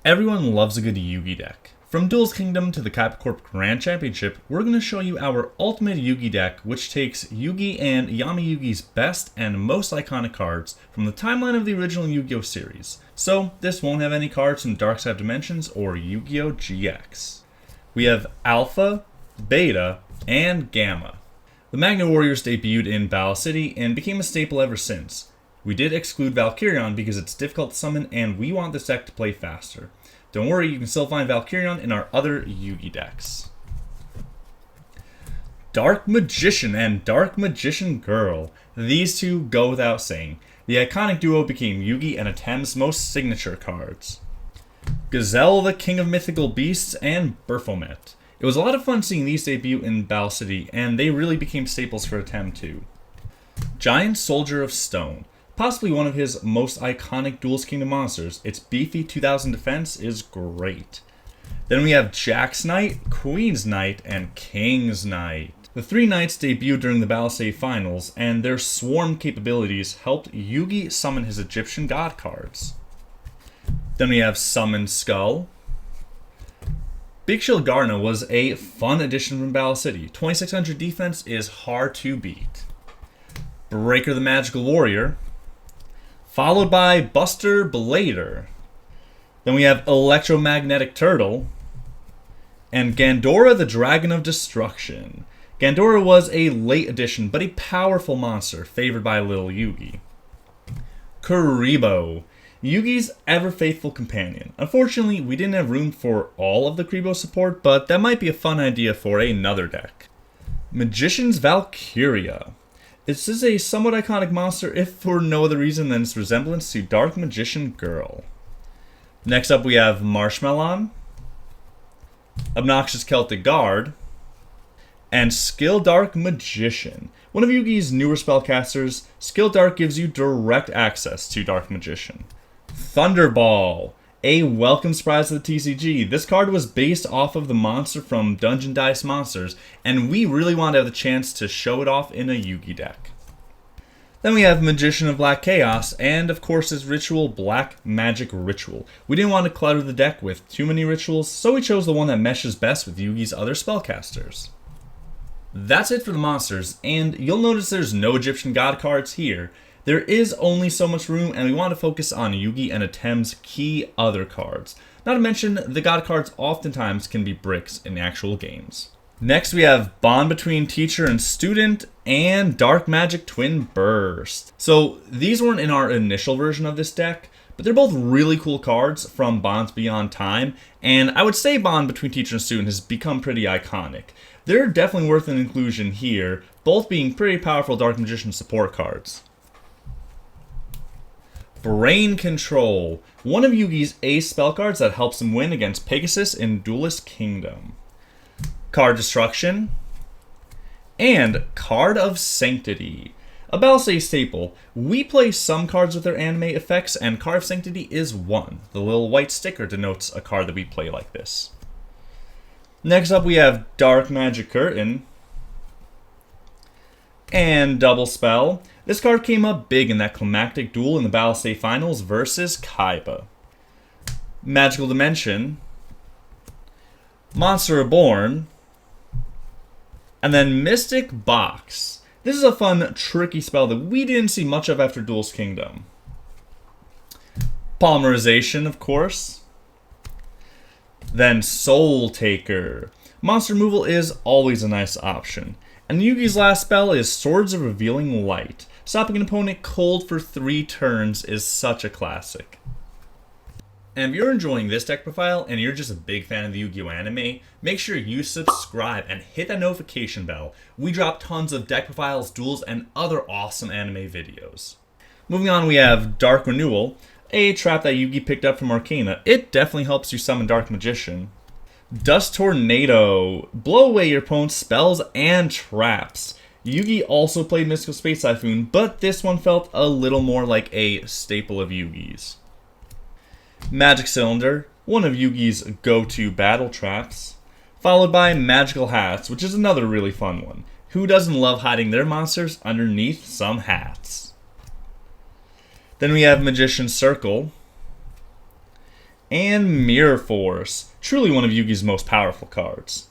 Everyone loves a good Yugi deck. From Duel's Kingdom to the Capcorp Grand Championship, we're going to show you our ultimate Yugi deck, which takes Yugi and Yami Yugi's best and most iconic cards from the timeline of the original Yu-Gi-Oh series. So, this won't have any cards from Dark Side of Dimensions or Yu-Gi-Oh GX. We have Alpha, Beta, and Gamma. The Magna Warriors debuted in Battle City and became a staple ever since. We did exclude Valkyrion because it's difficult to summon and we want this deck to play faster. Don't worry, you can still find Valkyrion in our other Yugi decks. Dark Magician and Dark Magician Girl. These two go without saying. The iconic duo became Yugi and Atem's most signature cards. Gazelle, the King of Mythical Beasts, and Baphomet. It was a lot of fun seeing these debut in Battle City, and they really became staples for Atem too. Giant Soldier of Stone. Possibly one of his most iconic Duel's Kingdom monsters. Its beefy 2000 defense is great. Then we have Jack's Knight, Queen's Knight, and King's Knight. The three knights debuted during the Battle City Finals, and their swarm capabilities helped Yugi summon his Egyptian god cards. Then we have Summon Skull. Big Shield Garna was a fun addition from Battle City. 2600 defense is hard to beat. Breaker the Magical Warrior. Followed by Buster Blader. Then we have Electromagnetic Turtle. And Gandora the Dragon of Destruction. Gandora was a late addition, but a powerful monster, favored by little Yugi. Kuribo. Yugi's ever-faithful companion. Unfortunately, we didn't have room for all of the Kuribo support, but that might be a fun idea for another deck. Magician's Valkyria. This is a somewhat iconic monster, if for no other reason than its resemblance to Dark Magician Girl. Next up we have Marshmallon, Obnoxious Celtic Guard, and Skill Dark Magician. One of Yugi's newer spellcasters, Skill Dark gives you direct access to Dark Magician. Thunderball, a welcome surprise to the TCG. This card was based off of the monster from Dungeon Dice Monsters, and we really wanted to have the chance to show it off in a Yugi deck. Then we have Magician of Black Chaos, and of course his ritual, Black Magic Ritual. We didn't want to clutter the deck with too many rituals, so we chose the one that meshes best with Yugi's other spellcasters. That's it for the monsters, and you'll notice there's no Egyptian god cards here. There is only so much room, and we want to focus on Yugi and Atem's key other cards. Not to mention, the god cards oftentimes can be bricks in actual games. Next we have Bond Between Teacher and Student, and Dark Magic Twin Burst. So these weren't in our initial version of this deck, but they're both really cool cards from Bonds Beyond Time, and I would say Bond Between Teacher and Student has become pretty iconic. They're definitely worth an inclusion here, both being pretty powerful Dark Magician support cards. Brain Control, one of Yugi's ace spell cards that helps him win against Pegasus in Duelist Kingdom. Card Destruction, and Card of Sanctity. A Battle City staple. We play some cards with their anime effects, and Card of Sanctity is one. The little white sticker denotes a card that we play like this. Next up we have Dark Magic Curtain and Double Spell. This card came up big in that climactic duel in the Battle City Finals versus Kaiba. Magical Dimension, Monster Reborn, and then Mystic Box. This is a fun, tricky spell that we didn't see much of after Duel's Kingdom. Polymerization, of course. Then Soul Taker. Monster removal is always a nice option. And Yugi's last spell is Swords of Revealing Light. Stopping an opponent cold for 3 turns is such a classic. And if you're enjoying this deck profile and you're just a big fan of the Yu-Gi-Oh anime, make sure you subscribe and hit that notification bell. We drop tons of deck profiles, duels, and other awesome anime videos. Moving on, we have Dark Renewal, a trap that Yugi picked up from Arcana. It definitely helps you summon Dark Magician. Dust Tornado, blow away your opponent's spells and traps. Yugi also played Mystical Space Typhoon, but this one felt a little more like a staple of Yugi's. Magic Cylinder, one of Yugi's go-to battle traps, followed by Magical Hats, which is another really fun one. Who doesn't love hiding their monsters underneath some hats? Then we have Magician's Circle, and Mirror Force, truly one of Yugi's most powerful cards.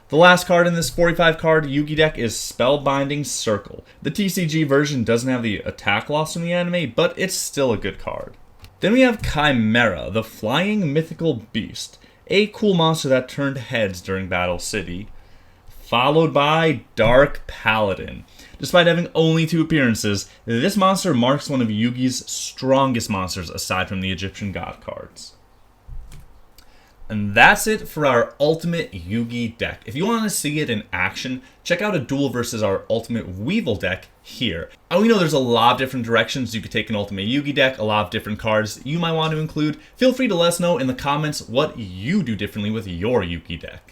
The last card in this 45 card Yugi deck is Spellbinding Circle. The TCG version doesn't have the attack loss from the anime, but it's still a good card. Then we have Chimera, the Flying Mythical Beast, a cool monster that turned heads during Battle City. Followed by Dark Paladin. Despite having only 2 appearances, this monster marks one of Yugi's strongest monsters aside from the Egyptian god cards. And that's it for our Ultimate Yugi deck. If you want to see it in action, check out a duel versus our Ultimate Weevil deck here. And we know there's a lot of different directions you could take an Ultimate Yugi deck, a lot of different cards you might want to include. Feel free to let us know in the comments what you do differently with your Yugi deck.